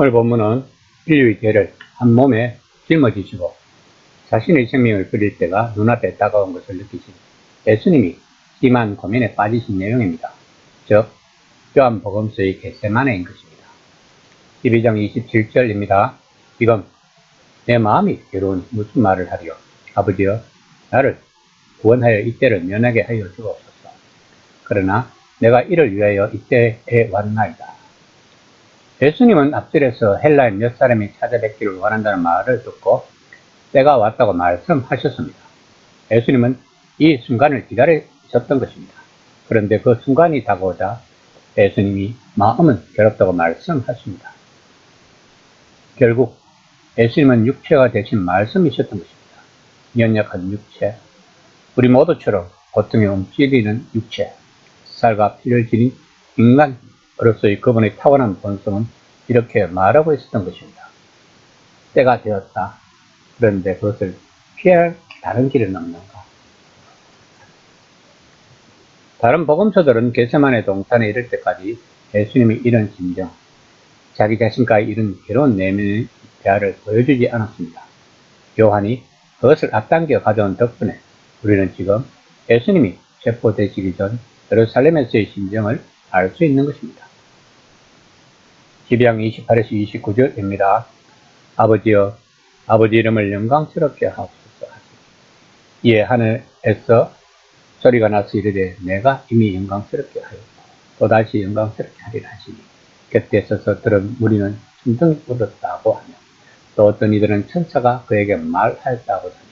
오늘 본문은 인류의 죄를 한 몸에 짊어지시고 자신의 생명을 버릴 때가 눈앞에 다가온 것을 느끼신 예수님이 심한 고민에 빠지신 내용입니다. 즉 요한복음서의 겟세마네인 것입니다. 12장 27절입니다. 지금 내 마음이 괴로우니 무슨 말을 하리요. 아버지여 나를 구원하여 이때를 면하게 하여 주옵소서. 그러나 내가 이를 위하여 이때에 왔나이다. 예수님은 앞절에서 헬라의 몇 사람이 찾아뵙기를 원한다는 말을 듣고 때가 왔다고 말씀하셨습니다. 예수님은 이 순간을 기다리셨던 것입니다. 그런데 그 순간이 다가오자 예수님이 마음은 괴롭다고 말씀하십니다. 결국 예수님은 육체가 되신 말씀이셨던 것입니다. 연약한 육체, 우리 모두처럼 고통에 움츠리는 육체, 살과 피를 지닌 인간으로서의 그분의 타고난 본성은 이렇게 말하고 있었던 것입니다. 때가 되었다. 그런데 그것을 피할 다른 길은 없는가? 다른 복음서들은 겟세마네 동산에 이를 때까지 예수님이 이런 심정, 자기 자신과의 이런 괴로운 내면의 대화를 보여주지 않았습니다. 요한이 그것을 앞당겨 가져온 덕분에 우리는 지금 예수님이 체포되시기 전 예루살렘에서의 심정을 알 수 있는 것입니다. 12장 28에서 29절입니다. 아버지여 아버지 이름을 영광스럽게 하옵소서 하시니 이에 하늘에서 소리가 나서 이르되 내가 이미 영광스럽게 하였고 또다시 영광스럽게 하리라 하시니 곁에 서서 들은 무리는 천둥이 울었다고 하며 또 어떤 이들은 천사가 그에게 말하였다고 하니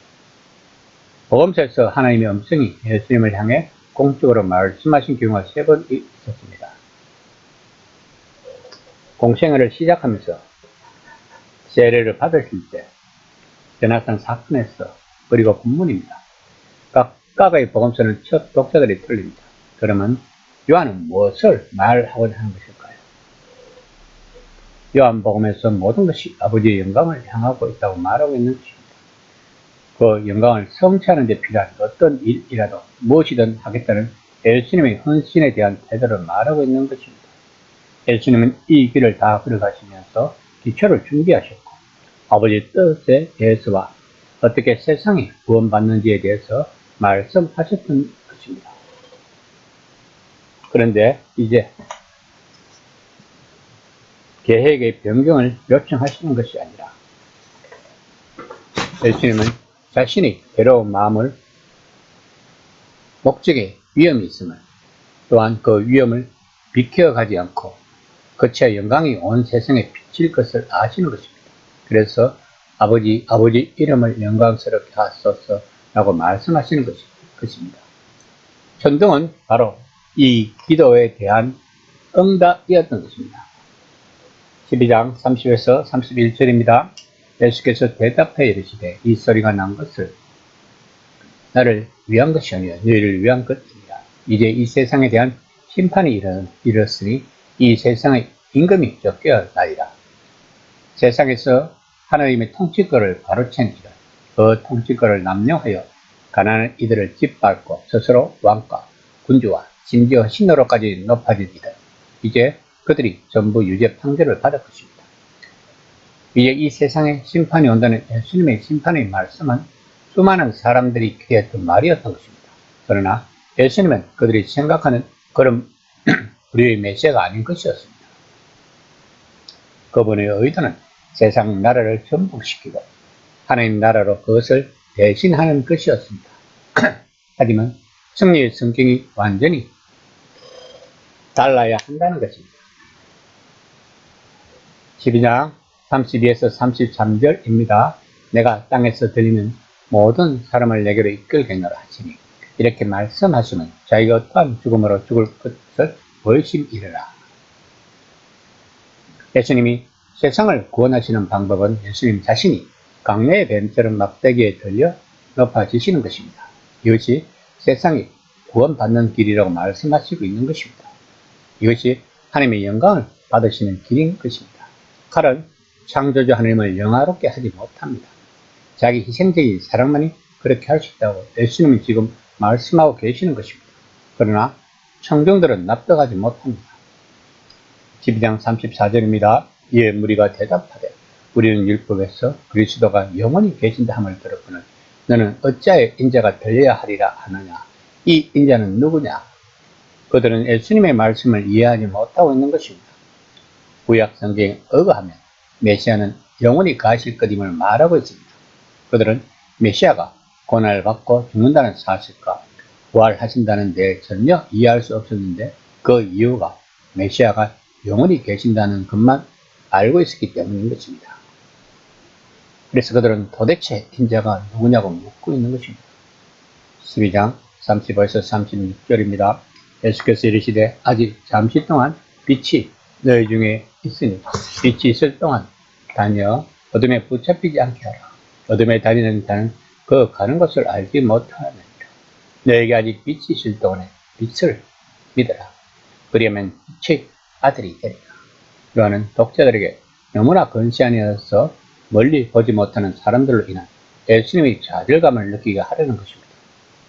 복음서에서 하나님의 음성이 예수님을 향해 공적으로 말씀하신 경우가 3번 있었습니다. 공생애를 시작하면서 세례를 받으실 때 변화산 사건에서 그리고 본문입니다. 각각의 복음서는 첫 독자들이 틀립니다. 그러면 요한은 무엇을 말하고자 하는 것일까요? 요한복음에서 모든 것이 아버지의 영광을 향하고 있다고 말하고 있는 것입니다. 그 영광을 성취하는 데 필요한 어떤 일이라도 무엇이든 하겠다는 예수님의 헌신에 대한 태도를 말하고 있는 것입니다. 예수님은 이 길을 다 걸어가시면서 기초를 준비하셨고 아버지의 뜻에 대해서와 어떻게 세상이 구원받는지에 대해서 말씀하셨던 것입니다. 그런데 이제 계획의 변경을 요청하시는 것이 아니라 예수님은 자신의 괴로운 마음을 목적에 위험이 있음을 또한 그 위험을 비켜가지 않고 그치야 영광이 온 세상에 비칠 것을 아시는 것입니다. 그래서 아버지 이름을 영광스럽게 하소서 라고 말씀하시는 것입니다. 천둥은 바로 이 기도에 대한 응답이었던 것입니다. 12장 30에서 31절입니다. 예수께서 대답하여 이르시되 이 소리가 난 것을 나를 위한 것이 아니라 너희를 위한 것이니라. 이제 이 세상에 대한 심판이 이르렀으니 이 세상의 임금이 쫓겨나리라. 세상에서 하나님의 통치권을 가로챈지라 그 통치권을 남용하여 가난한 이들을 짓밟고 스스로 왕과 군주와 심지어 신으로까지 높아진 이들, 이제 그들이 전부 유죄 판결을 받을 것입니다. 이제 이 세상에 심판이 온다는 예수님의 심판의 말씀은 수많은 사람들이 기대했던 말이었던 것입니다. 그러나 예수님은 그들이 생각하는 그런 우리의 메시아가 아닌 것이었습니다. 그분의 의도는 세상 나라를 전복시키고 하나님 나라로 그것을 대신하는 것이었습니다. 하지만 승리의 성격이 완전히 달라야 한다는 것입니다. 12장 32에서 33절입니다. 내가 땅에서 들리는 모든 사람을 내게로 이끌겠노라 하시니 이렇게 말씀하시면 자기가 어떠한 죽음으로 죽을 것을 벌심이르라. 예수님이 세상을 구원하시는 방법은 예수님 자신이 강내의 뱀처럼 막대기에 들려 높아지시는 것입니다. 이것이 세상이 구원받는 길이라고 말씀하시고 있는 것입니다. 이것이 하나님의 영광을 받으시는 길인 것입니다. 칼은 창조주 하나님을 영화롭게 하지 못합니다. 자기 희생적인 사랑만이 그렇게 할 수 있다고 예수님은 지금 말씀하고 계시는 것입니다. 그러나 청중들은 납득하지 못합니다. 12장 34절입니다. 이에 무리가 대답하되 우리는 율법에서 그리스도가 영원히 계신다 함을 들었거늘 너는 어찌하여 인자가 들려야 하리라 하느냐. 이 인자는 누구냐. 그들은 예수님의 말씀을 이해하지 못하고 있는 것입니다. 구약 성경에 의거하면 메시아는 영원히 가실 것임을 말하고 있습니다. 그들은 메시아가 고난을 받고 죽는다는 사실과 부활하신다는 데 전혀 이해할 수 없었는데 그 이유가 메시아가 영원히 계신다는 것만 알고 있었기 때문인 것입니다. 그래서 그들은 도대체 인자가 누구냐고 묻고 있는 것입니다. 12장 35에서 36절입니다. 예수께서 이르시되 아직 잠시 동안 빛이 너희 중에 있으니 빛이 있을 동안 다녀 어둠에 붙잡히지 않게 하라. 어둠에 다니는 자는 그 가는 것을 알지 못하느니라. 너에게 아직 빛이 있을 동안에 빛을 믿어라. 그리하면 빛의 아들이 되리라. 요한은 독자들에게 너무나 근시안이어서 멀리 보지 못하는 사람들로 인한 예수님의 좌절감을 느끼게 하려는 것입니다.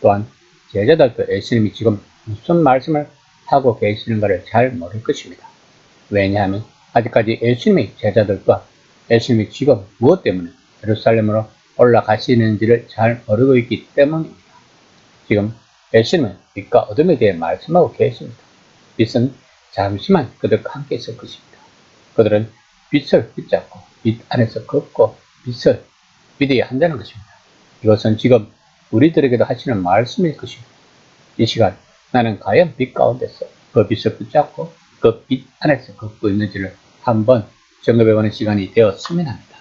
또한 제자들도 예수님이 지금 무슨 말씀을 하고 계시는가를 잘 모를 것입니다. 왜냐하면 아직까지 예수님의 제자들과 예수님이 지금 무엇 때문에 예루살렘으로 올라가시는지를 잘 모르고 있기 때문입니다. 지금 예수님은 빛과 어둠에 대해 말씀하고 계십니다. 빛은 잠시만 그들과 함께 있을 것입니다. 그들은 빛을 붙잡고 빛 안에서 걷고 빛을 믿어야 한다는 것입니다. 이것은 지금 우리들에게도 하시는 말씀일 것입니다. 이 시간 나는 과연 빛 가운데서 그 빛을 붙잡고 그 빛 안에서 걷고 있는지를 한번 점검해보는 시간이 되었으면 합니다.